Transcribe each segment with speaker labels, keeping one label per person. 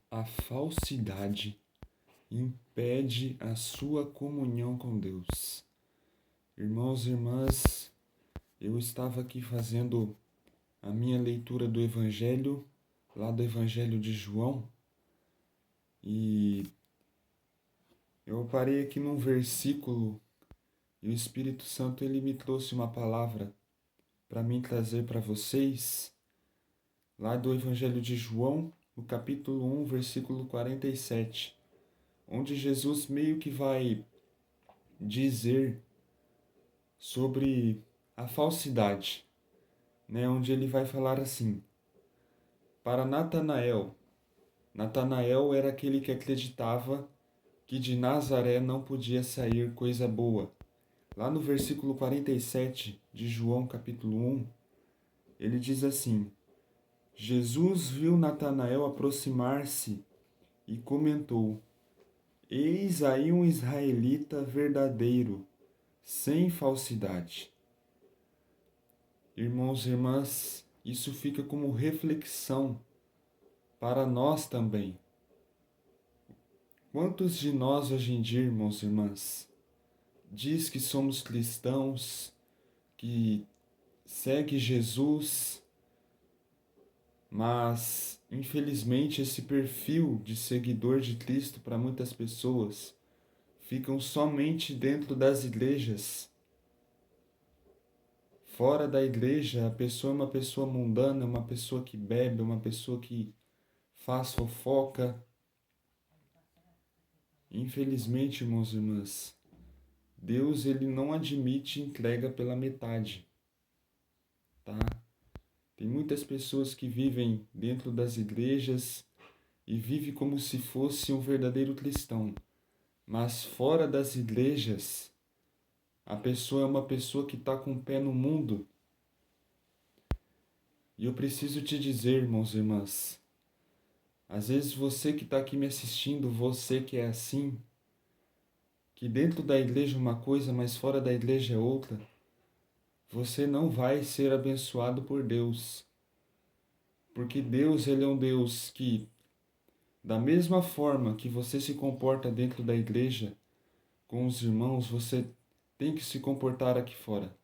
Speaker 1: A falsidade impede a sua comunhão com Deus. Irmãos e irmãs, eu estava aqui fazendo a minha leitura do Evangelho, lá do Evangelho de João, e eu parei aqui num versículo e o Espírito Santo ele me trouxe uma palavra para mim trazer para vocês, lá do Evangelho de João, no capítulo 1, versículo 47, onde Jesus meio que vai dizer sobre a falsidade, né? Onde ele vai falar assim: para Natanael era aquele que acreditava que de Nazaré não podia sair coisa boa. Lá no versículo 47 de João capítulo 1, ele diz assim: Jesus viu Natanael aproximar-se e comentou: Eis aí um israelita verdadeiro, sem falsidade. Irmãos e irmãs, isso fica como reflexão para nós também. Quantos de nós hoje em dia, irmãos e irmãs, diz que somos cristãos, que segue Jesus, mas infelizmente esse perfil de seguidor de Cristo para muitas pessoas ficam somente dentro das igrejas. Fora da igreja, a pessoa é uma pessoa mundana, uma pessoa que bebe, uma pessoa que faz fofoca. Infelizmente, irmãos e irmãs, Deus ele não admite entrega pela metade, tá? Tem muitas pessoas que vivem dentro das igrejas e vivem como se fosse um verdadeiro cristão, mas fora das igrejas, a pessoa é uma pessoa que está com o pé no mundo. E eu preciso te dizer, irmãos e irmãs, às vezes você que está aqui me assistindo, você que é assim, que dentro da igreja é uma coisa, mas fora da igreja é outra, você não vai ser abençoado por Deus. Porque Deus, ele é um Deus que, da mesma forma que você se comporta dentro da igreja, com os irmãos, você tem que se comportar aqui fora.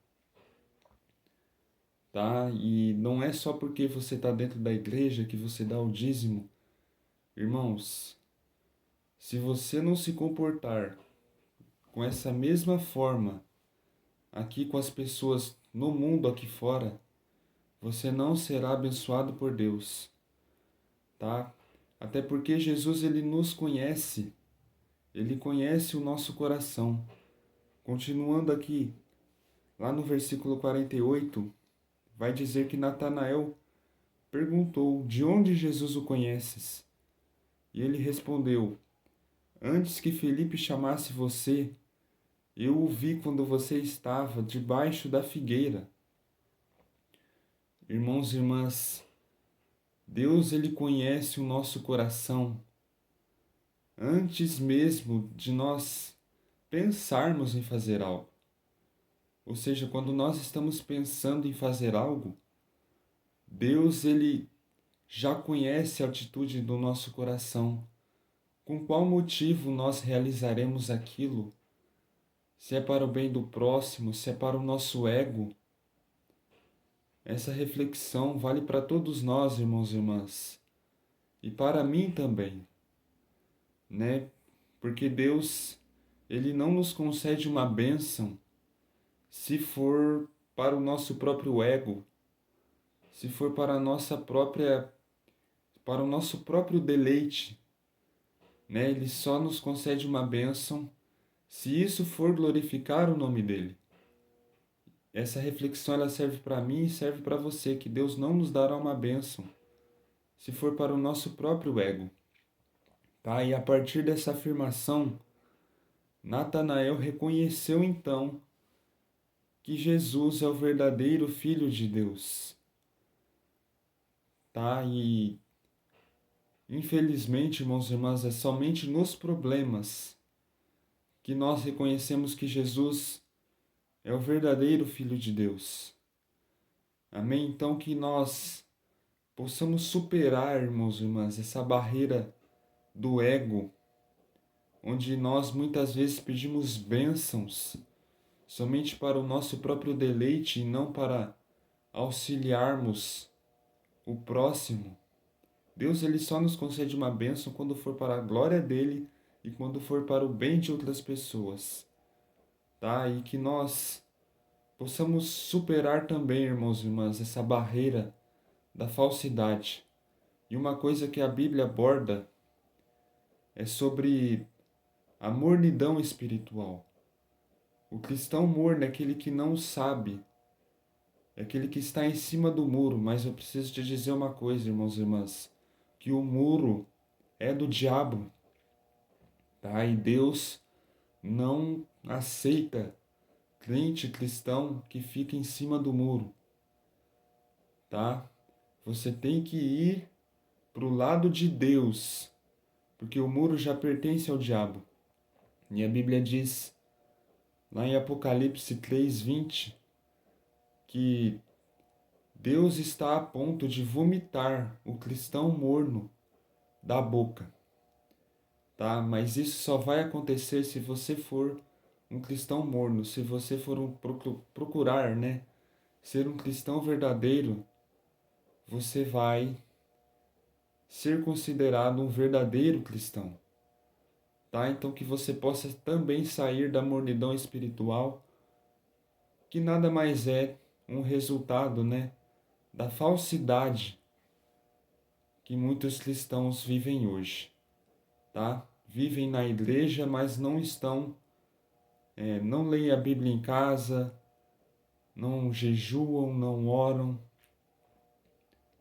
Speaker 1: Tá? E não é só porque você está dentro da igreja que você dá o dízimo. Irmãos, se você não se comportar com essa mesma forma aqui com as pessoas no mundo aqui fora, você não será abençoado por Deus, tá? Até porque Jesus ele nos conhece, ele conhece o nosso coração. Continuando aqui, lá no versículo 48, vai dizer que Natanael perguntou: De onde Jesus o conheces? E ele respondeu: Antes que Felipe chamasse você, eu o vi quando você estava debaixo da figueira. Irmãos e irmãs, Deus ele conhece o nosso coração antes mesmo de nós pensarmos em fazer algo. Ou seja, quando nós estamos pensando em fazer algo, Deus ele já conhece a atitude do nosso coração. Com qual motivo nós realizaremos aquilo? Se é para o bem do próximo, se é para o nosso ego. Essa reflexão vale para todos nós, irmãos e irmãs, e para mim também, né? Porque Deus, ele não nos concede uma bênção se for para o nosso próprio ego, se for para a nossa própria, para o nosso próprio deleite, né? Ele só nos concede uma bênção se isso for glorificar o nome dele. Essa reflexão ela serve para mim e serve para você, que Deus não nos dará uma bênção se for para o nosso próprio ego, tá? E a partir dessa afirmação, Natanael reconheceu então que Jesus é o verdadeiro Filho de Deus, tá? E infelizmente, irmãos e irmãs, é somente nos problemas que nós reconhecemos que Jesus é o verdadeiro Filho de Deus. Amém? Então que nós possamos superar, irmãos e irmãs, essa barreira do ego, onde nós muitas vezes pedimos bênçãos somente para o nosso próprio deleite e não para auxiliarmos o próximo. Deus ele só nos concede uma bênção quando for para a glória dele e quando for para o bem de outras pessoas, tá? E que nós possamos superar também, irmãos e irmãs, essa barreira da falsidade. E uma coisa que a Bíblia aborda é sobre a mornidão espiritual. O cristão morno é aquele que não sabe, é aquele que está em cima do muro, mas eu preciso te dizer uma coisa, irmãos e irmãs, que o muro é do diabo, tá? E Deus não aceita crente cristão que fica em cima do muro, tá? Você tem que ir para o lado de Deus, porque o muro já pertence ao diabo. E a Bíblia diz, lá em Apocalipse 3:20, que Deus está a ponto de vomitar o cristão morno da boca, tá? Mas isso só vai acontecer se você for um cristão morno, se você for procurar, né, ser um cristão verdadeiro, você vai ser considerado um verdadeiro cristão, tá? Então que você possa também sair da mornidão espiritual, que nada mais é um resultado, né, da falsidade que muitos cristãos vivem hoje, tá? Vivem na igreja, mas não estão, não leem a Bíblia em casa, não jejuam, não oram,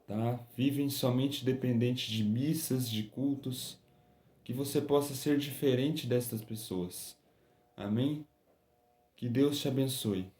Speaker 1: tá? Vivem somente dependentes de missas, de cultos, que você possa ser diferente destas pessoas. Amém? Que Deus te abençoe.